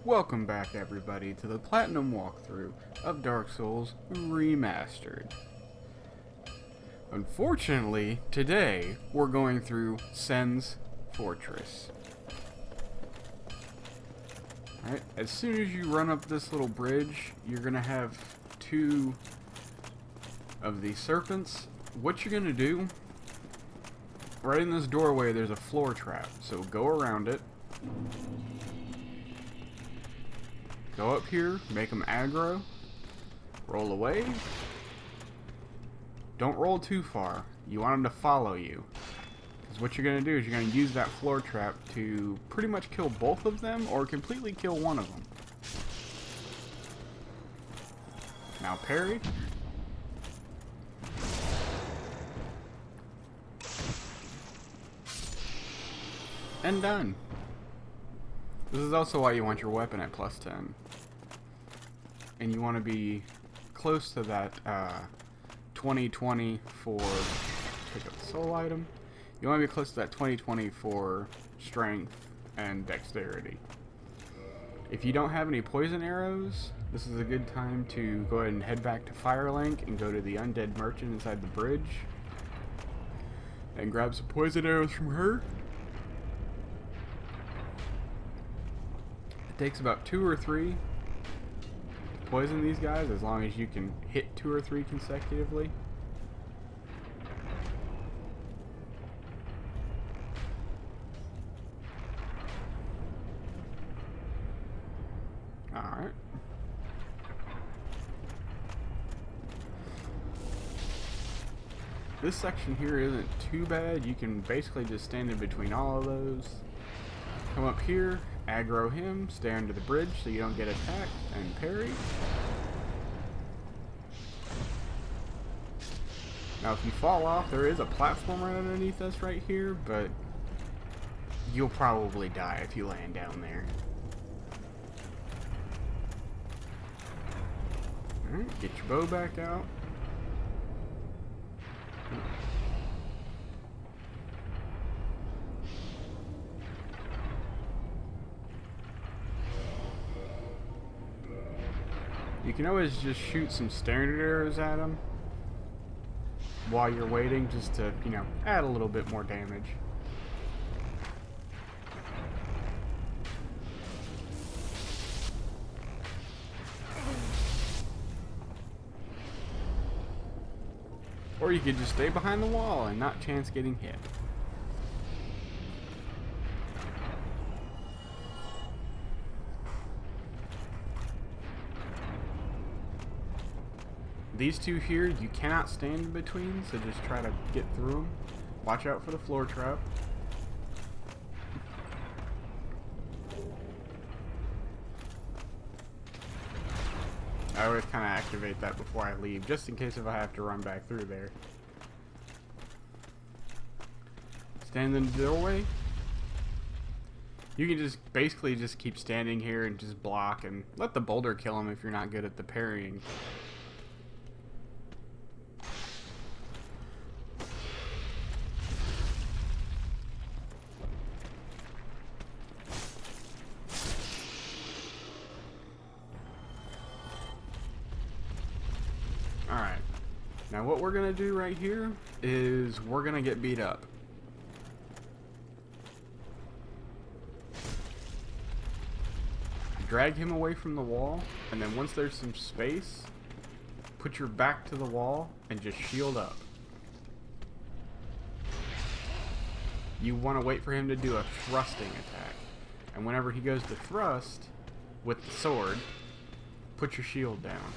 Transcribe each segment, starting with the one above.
Welcome back everybody to the Platinum walkthrough of Dark Souls Remastered. Unfortunately, today we're going through Sen's Fortress. Alright, as soon as you run up this little bridge, you're gonna have two of these serpents. What you're gonna do, right in this doorway there's a floor trap, so go around it. Go up here, make them aggro, roll away. Don't roll too far. You want them to follow you. Because what you're going to do is you're going to use that floor trap to pretty much kill both of them or completely kill one of them. Now parry. And done. This is also why you want your weapon at plus 10. And you want to be close to that 20/20 for pick up the soul item. You want to be close to that 20/20 for strength and dexterity. If you don't have any poison arrows, this is a good time to go ahead and head back to Firelink and go to the undead merchant inside the bridge and grab some poison arrows from her. It takes about 2 or 3 to poison these guys, as long as you can hit 2 or 3 consecutively. Alright. This section here isn't too bad. You can basically just stand in between all of those. Come up here, aggro him, stay under the bridge so you don't get attacked, and parry. Now if you fall off, there is a platform right underneath us right here, but you'll probably die if you land down there. Alright, get your bow back out. You can always just shoot some standard arrows at them while you're waiting, just to, you know, add a little bit more damage. Or you could just stay behind the wall and not chance getting hit. These two here, you cannot stand in between, so just try to get through them. Watch out for the floor trap. I always kind of activate that before I leave, just in case if I have to run back through there. Stand in the doorway. You can just basically just keep standing here and just block and let the boulder kill him if you're not good at the parrying. Alright, now what we're going to do right here is we're going to get beat up. Drag him away from the wall, and then once there's some space, put your back to the wall and just shield up. You want to wait for him to do a thrusting attack, and whenever he goes to thrust with the sword, put your shield down.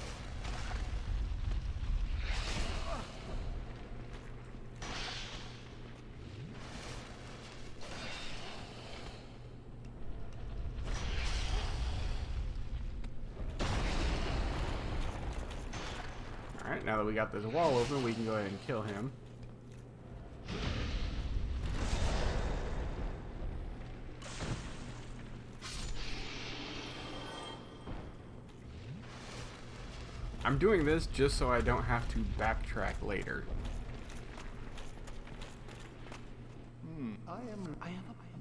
Alright, now that we got this wall open, we can go ahead and kill him. I'm doing this just so I don't have to backtrack later. I am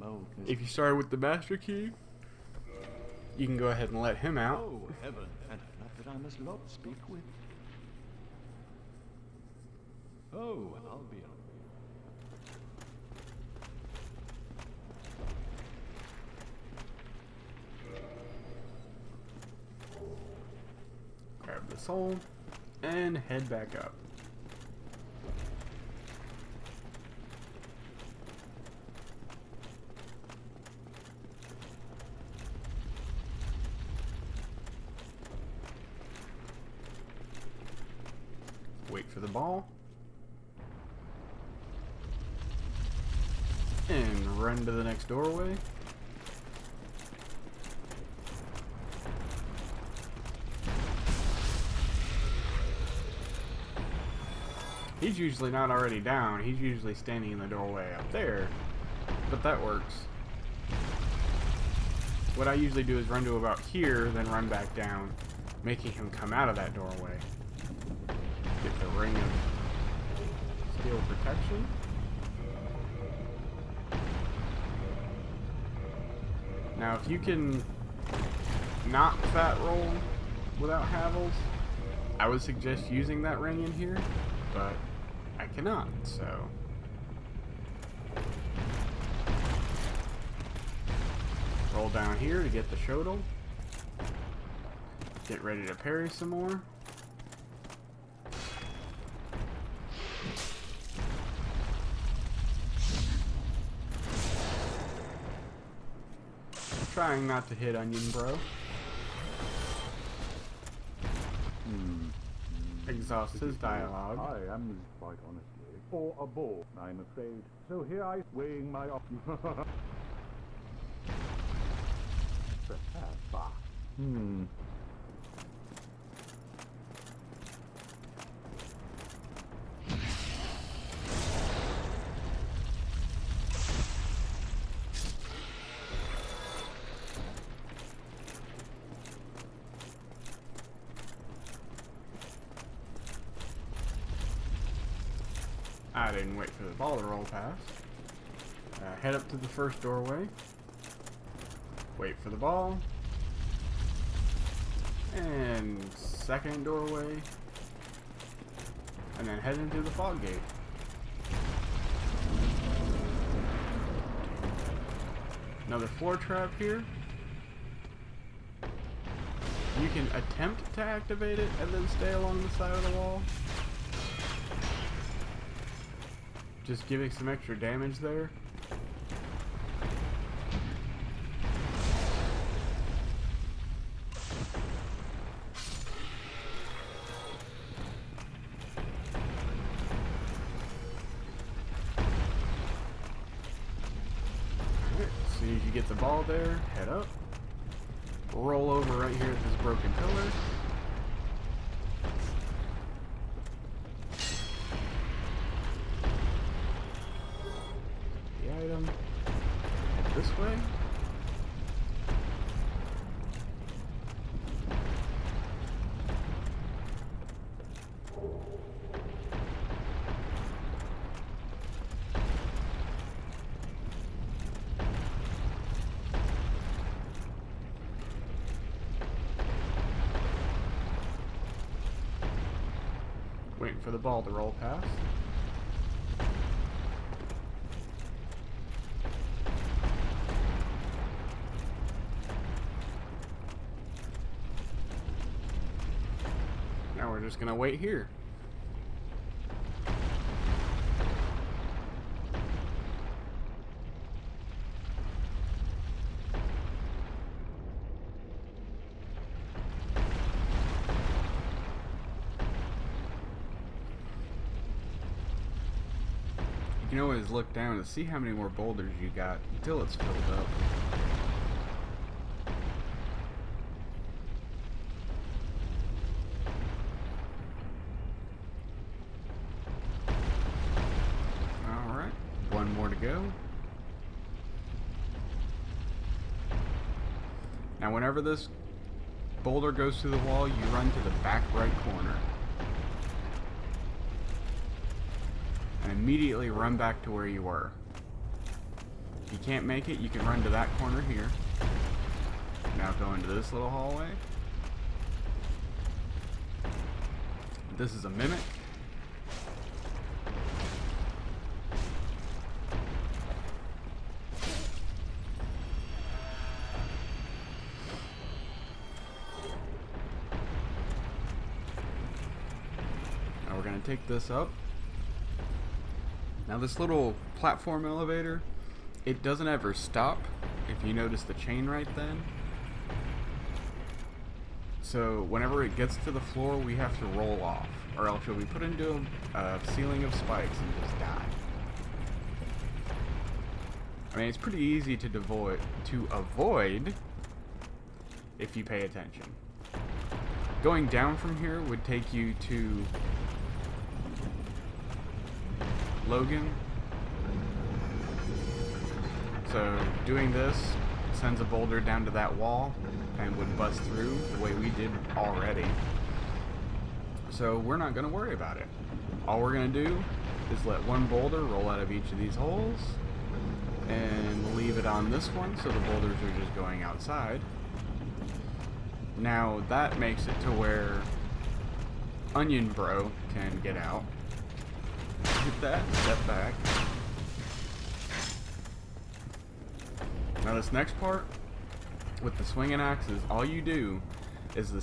a If you start with the master key, You can go ahead and let him out. Oh, heaven, and that I must not speak with. Oh, I'll be on. Grab the soul and head back up. Wait for the ball. And run to the next doorway. He's usually not already down. He's usually standing in the doorway up there. But that works. What I usually do is run to about here, then run back down, making him come out of that doorway. Get the ring of steel protection. Now if you can not fat roll without Havels, I would suggest using that ring in here, but I cannot, so. Roll down here to get the Shodel. Get ready to parry some more. Trying not to hit Onion Bro. Exhaust his dialogue. I am quite honestly for a ball, I'm afraid. So here I weighing my options. I didn't wait for the ball to roll past. Head up to the first doorway. Wait for the ball. And second doorway. And then head into the fog gate. Another floor trap here. You can attempt to activate it and then stay along the side of the wall. Just giving some extra damage there. Alright, as soon as you get the ball there, head up. Roll over right here at this broken pillar. Item. Head this way. Waiting for the ball to roll past. Now we're just gonna wait here. You can always look down to see how many more boulders you got until it's filled up. Alright, one more to go. Now whenever this boulder goes through the wall, you run to the back right corner. And immediately run back to where you were. If you can't make it, you can run to that corner here. Now go into this little hallway. This is a mimic. Now we're going to take this up. Now this little platform elevator, it doesn't ever stop, if you notice the chain right then. So whenever it gets to the floor, we have to roll off, or else you'll be put into a ceiling of spikes and just die. I mean, it's pretty easy to avoid if you pay attention. Going down from here would take you to Logan. So doing this sends a boulder down to that wall and would bust through the way we did already. So we're not going to worry about it. All we're going to do is let one boulder roll out of each of these holes and leave it on this one, so the boulders are just going outside. Now that makes it to where Onion Bro can get out. Hit that, step back. Now this next part with the swinging axes, all you do is the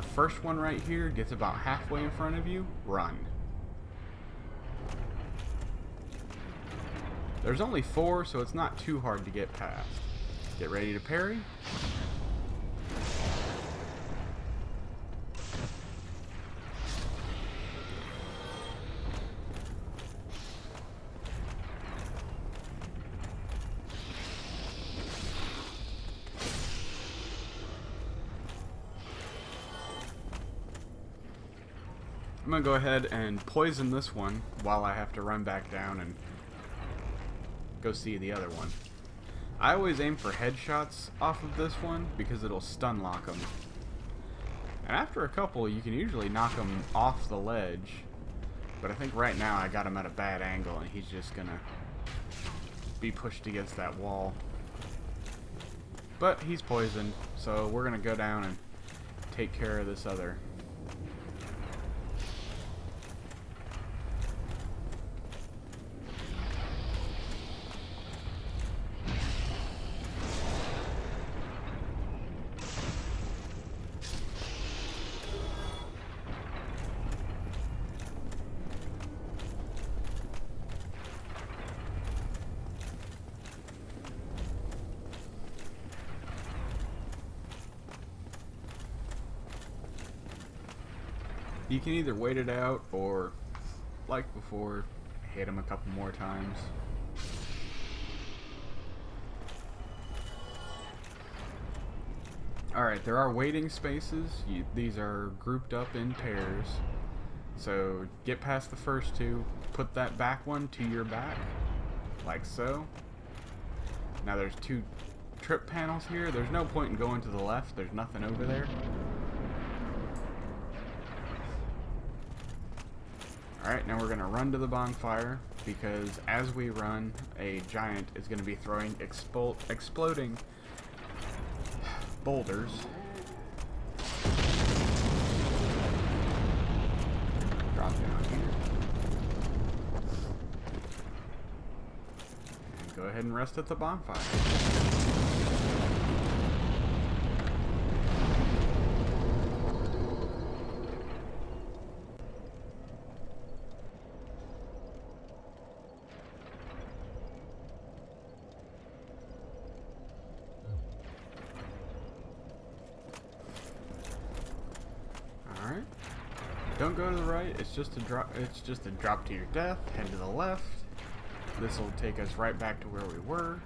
first one right here gets about halfway in front of you, run. There's only 4, so it's not too hard to get past. Get ready to parry. I'm gonna go ahead and poison this one while I have to run back down and go see the other one. I always aim for headshots off of this one because it'll stun lock them. And after a couple, you can usually knock him off the ledge. But I think right now I got him at a bad angle and he's just gonna be pushed against that wall. But he's poisoned, so we're gonna go down and take care of this other. You can either wait it out or, like before, hit him a couple more times. Alright, there are waiting spaces. These are grouped up in pairs. So get past the first 2, put that back one to your back, like so. Now there's 2 trip panels here. There's no point in going to the left. There's nothing over there. Alright, now we're going to run to the bonfire, because as we run, a giant is going to be throwing exploding boulders. Drop down here. And go ahead and rest at the bonfire. Don't go to the right. It's just a drop. It's just a drop to your death. Head to the left. This will take us right back to where we were.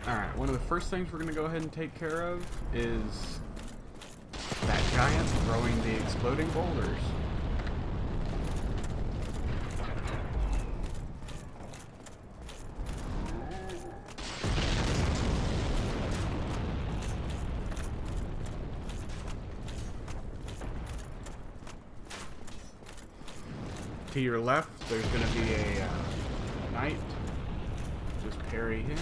Alright, one of the first things we're going to go ahead and take care of is that giant throwing the exploding boulders. To your left There's going to be a knight. Just parry him.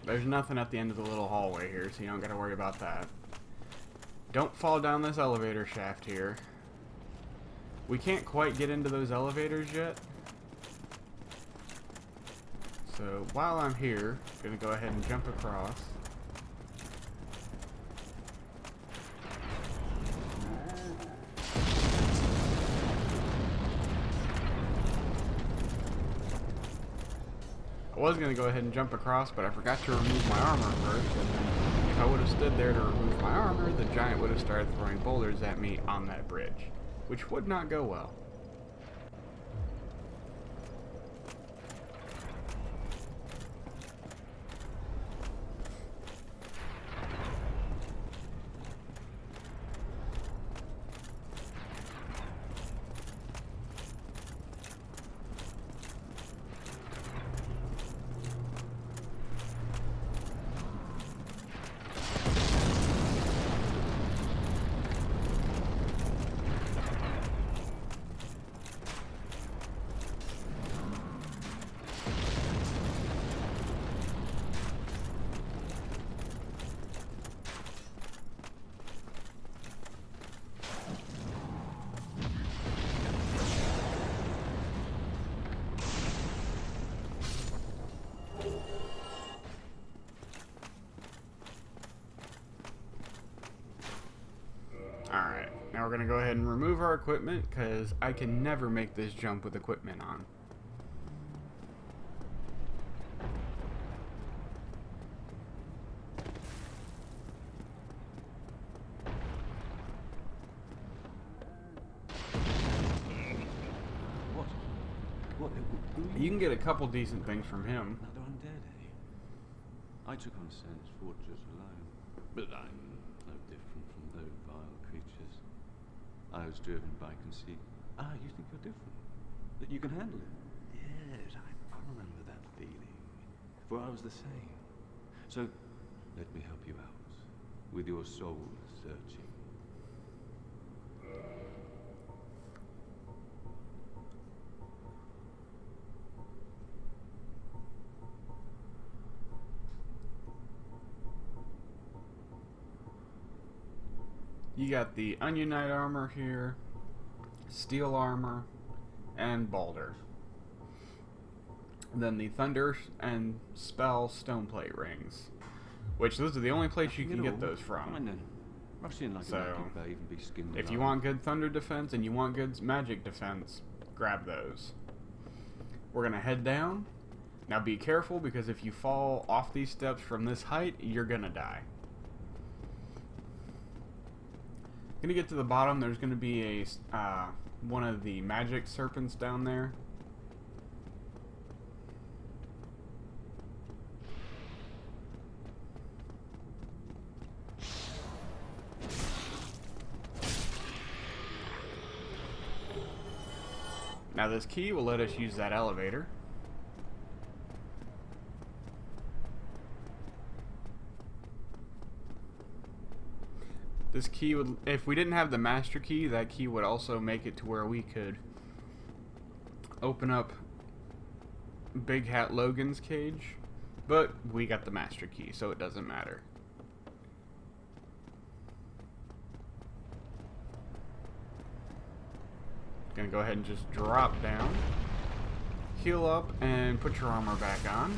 There's nothing at the end of the little hallway here, so you don't got to worry about that. Don't fall down this elevator shaft here. We can't quite get into those elevators yet. So while I'm here, I'm going to go ahead and jump across. I was going to go ahead and jump across, but I forgot to remove my armor first, and then if I would have stood there to remove my armor, the giant would have started throwing boulders at me on that bridge, which would not go well. Alright, now we're going to go ahead and remove our equipment, because I can never make this jump with equipment on. What? You can get a couple decent things from him. Another undead, eh? I took on Sen's fortress alone, but I'm no different from those vile creatures. I was driven by conceit. Ah, you think you're different? That you can handle it? Yes, I remember that feeling. For I was the same. So, let me help you out with your soul searching. You got the Onion Knight armor here, Steel armor, and Balder. And then the Thunder and Spell Stoneplate rings, which those are the only place you can get those from. So, if you want good Thunder defense and you want good magic defense, grab those. We're going to head down. Now be careful, because if you fall off these steps from this height, you're going to die. Gonna get to the bottom. There's gonna be a one of the magic serpents down there. Now this key will let us use that elevator. This key would, if we didn't have the master key, that key would also make it to where we could open up Big Hat Logan's cage, but we got the master key, so it doesn't matter. Gonna go ahead and just drop down, heal up, and put your armor back on.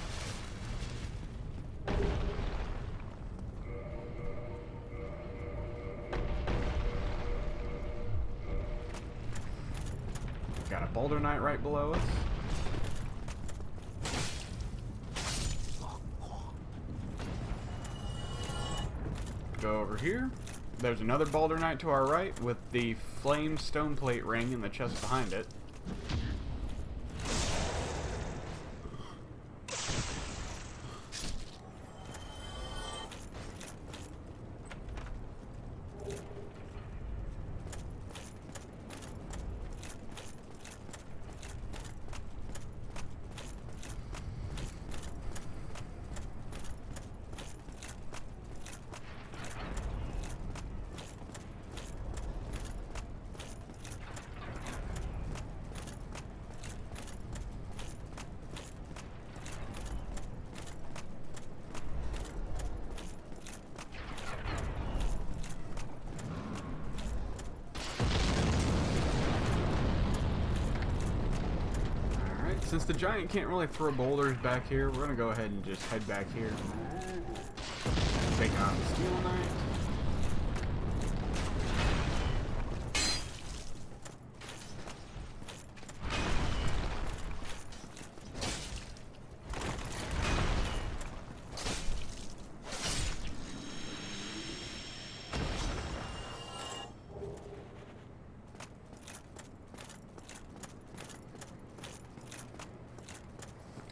Got a Boulder Knight right below us. Go over here. There's another Boulder Knight to our right with the flame stoneplate ring in the chest behind it. Since the giant can't really throw boulders back here, we're gonna go ahead and just head back here. Take on the Steel Knight.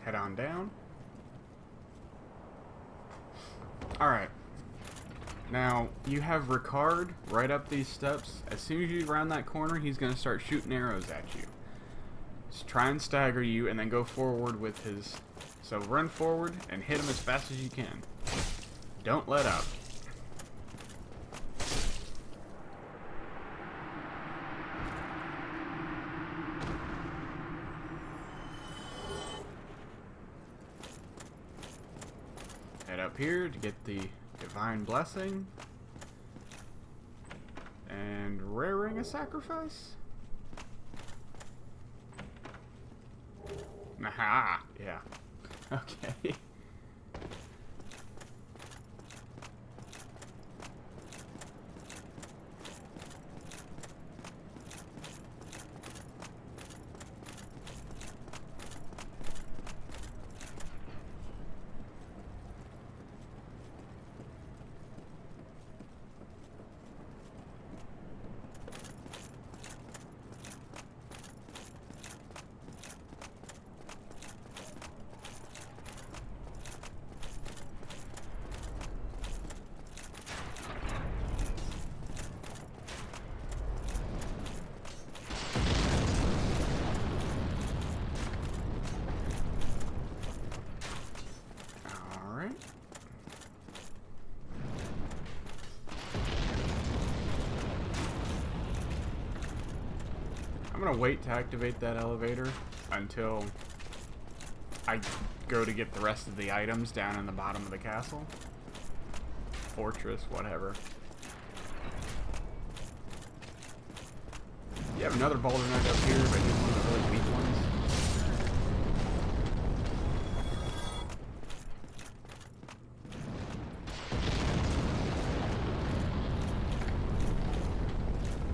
Head on down. Alright. Now, you have Ricard right up these steps. As soon as you round that corner, he's going to start shooting arrows at you. Just try and stagger you and then go forward with his... So run forward and hit him as fast as you can. Don't let up. Head up here to get the Divine Blessing. And raring a sacrifice? Aha! Yeah. Okay. I'm gonna wait to activate that elevator until I go to get the rest of the items down in the bottom of the castle. Fortress, whatever. You have another Boulder Knight up here, but he's one of the really weak ones.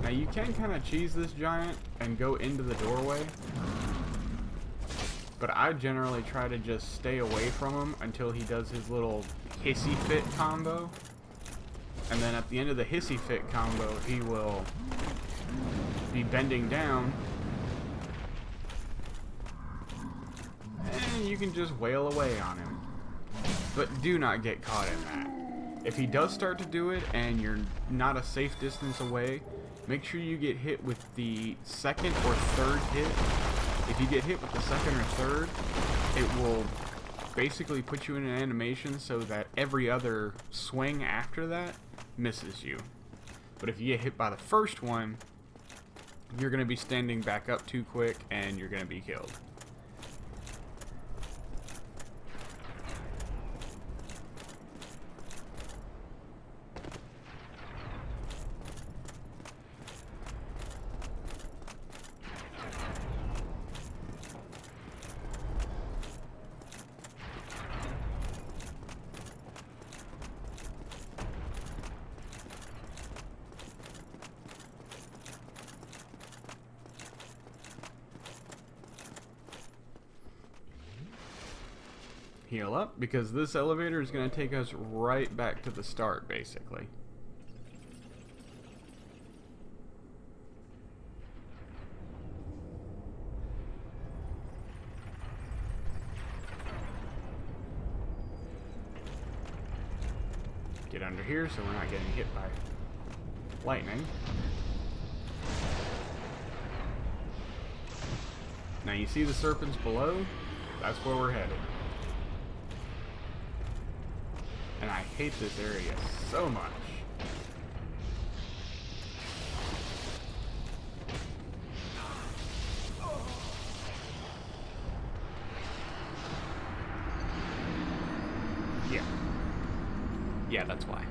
Now you can kind of cheese this giant and go into the doorway, but I generally try to just stay away from him until he does his little hissy fit combo, and then at the end of the hissy fit combo he will be bending down and you can just wail away on him, but do not get caught in that. If he does start to do it and you're not a safe distance away, make sure you get hit with the second or third hit. If you get hit with the second or third, it will basically put you in an animation so that every other swing after that misses you. But if you get hit by the first one, you're going to be standing back up too quick and you're going to be killed. Heal up, because this elevator is going to take us right back to the start, basically. Get under here so we're not getting hit by lightning. Now you see the serpents below? That's where we're headed. And I hate this area so much. Yeah. Yeah, that's why.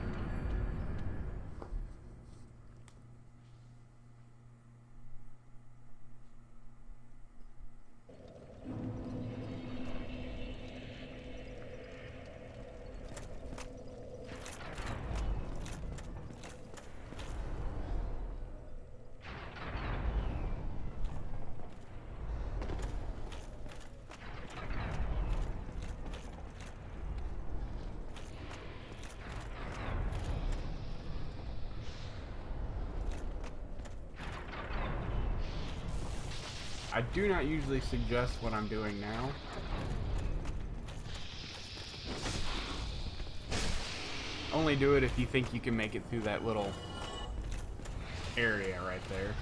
I do not usually suggest what I'm doing now. Only do it if you think you can make it through that little area right there.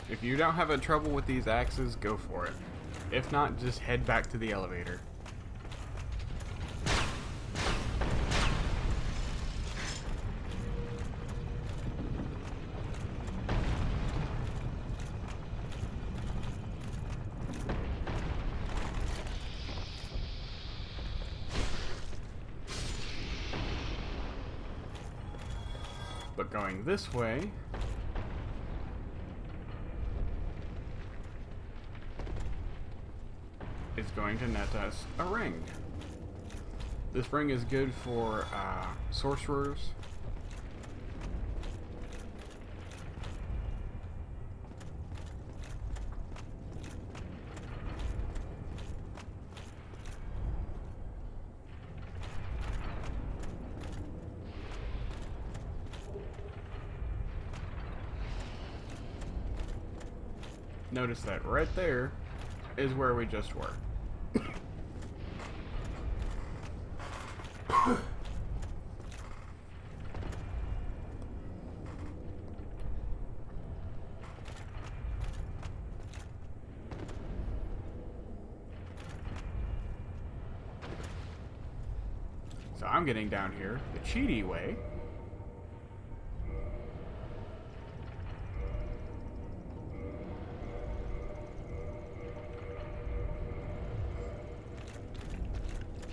If you don't have a trouble with these axes, go for it. If not, just head back to the elevator. But going this way is going to net us a ring. This ring is good for sorcerers. Notice that right there is where we just were. So I'm getting down here the cheaty way.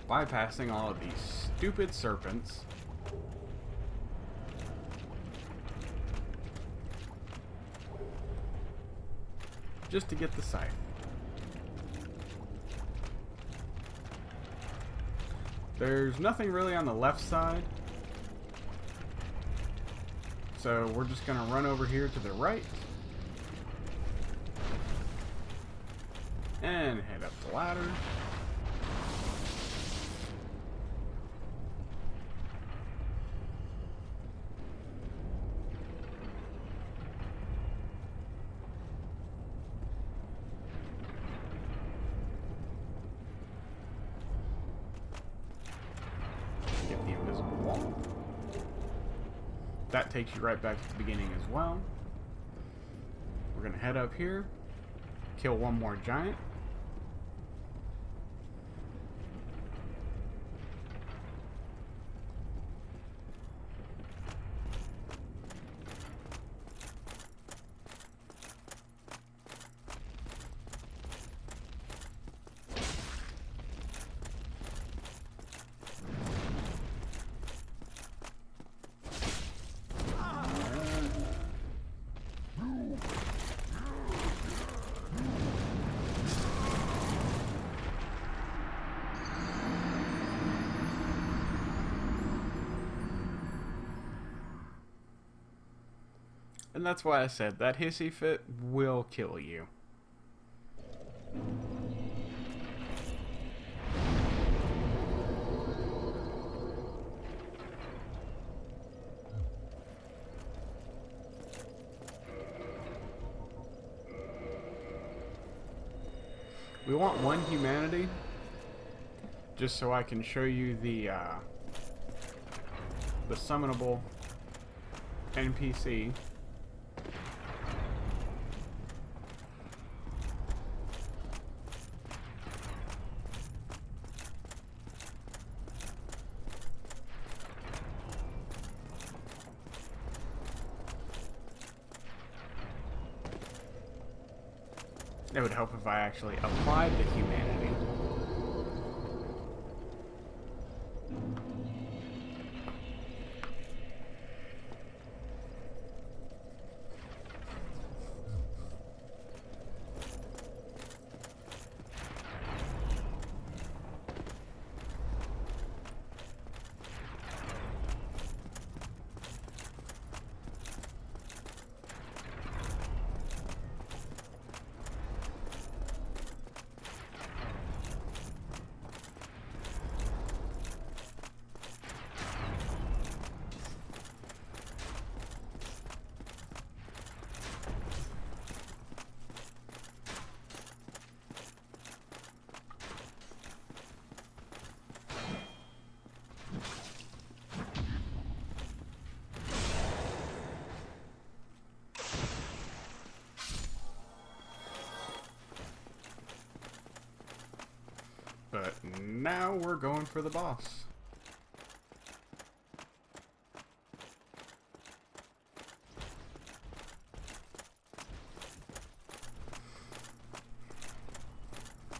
Bypassing all of these stupid serpents. Just to get the scythe. There's nothing really on the left side. So we're just gonna run over here to the right. And head up the ladder. That takes you right back to the beginning as well. We're gonna head up here, kill one more giant. And that's why I said that hissy fit will kill you. We want one humanity, just so I can show you the summonable NPC. It would help if I actually applied the humanity. now we're going for the boss.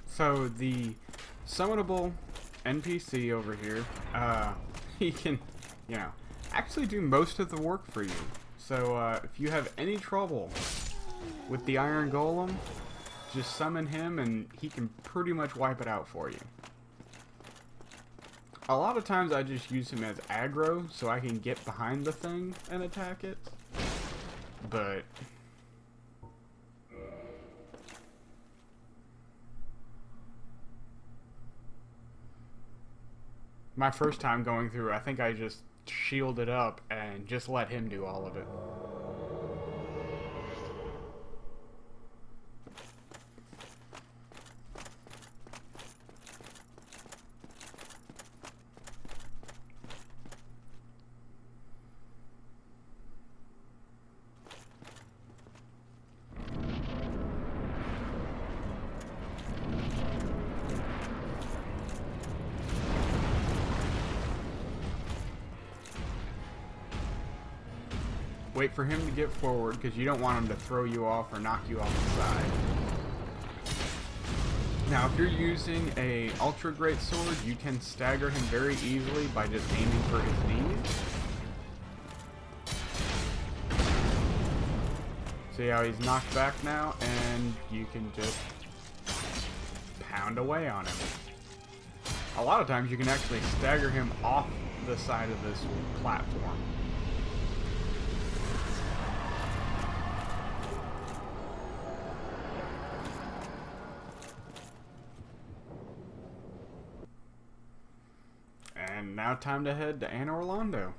So the summonable NPC over here, he can, you know, actually do most of the work for you. So if you have any trouble with the Iron Golem, just summon him and he can pretty much wipe it out for you. A lot of times I just use him as aggro so I can get behind the thing and attack it. But my first time going through, I think I just shielded up and just let him do all of it. Wait for him to get forward because you don't want him to throw you off or knock you off the side. Now, if you're using a ultra great sword, you can stagger him very easily by just aiming for his knees. See how he's knocked back now, and you can just pound away on him. A lot of times you can actually stagger him off the side of this platform. And now time to head to Anne Orlando.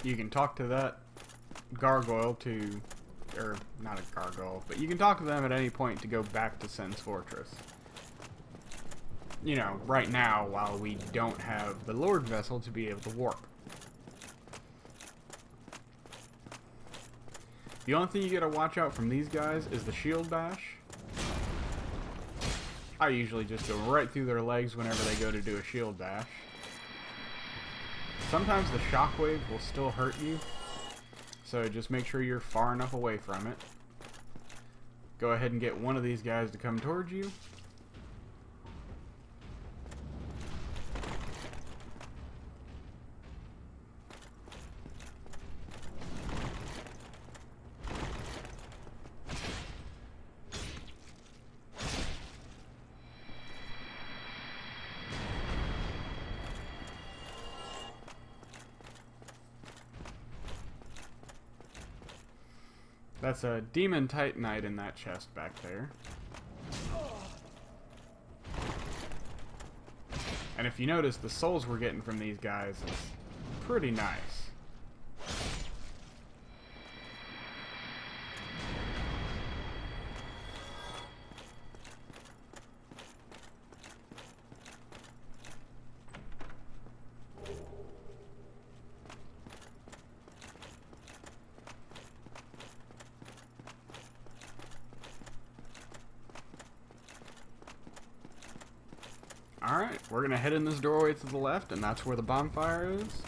You can talk to that gargoyle to, or not a gargoyle, but you can talk to them at any point to go back to Sen's Fortress. You know, right now, while we don't have the Lord Vessel to be able to warp. The only thing you gotta watch out from these guys is the shield bash. I usually just go right through their legs whenever they go to do a shield bash. Sometimes the shockwave will still hurt you, so just make sure you're far enough away from it. Go ahead and get one of these guys to come towards you. That's a Demon Titanite in that chest back there. And if you notice, the souls we're getting from these guys is pretty nice. Alright, we're going to head in this doorway to the left, and that's where the bonfire is.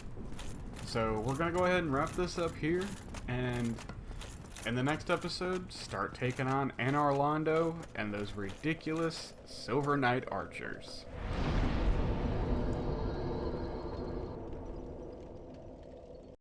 So we're going to go ahead and wrap this up here, and in the next episode, start taking on Anne Orlando and those ridiculous Silver Knight archers.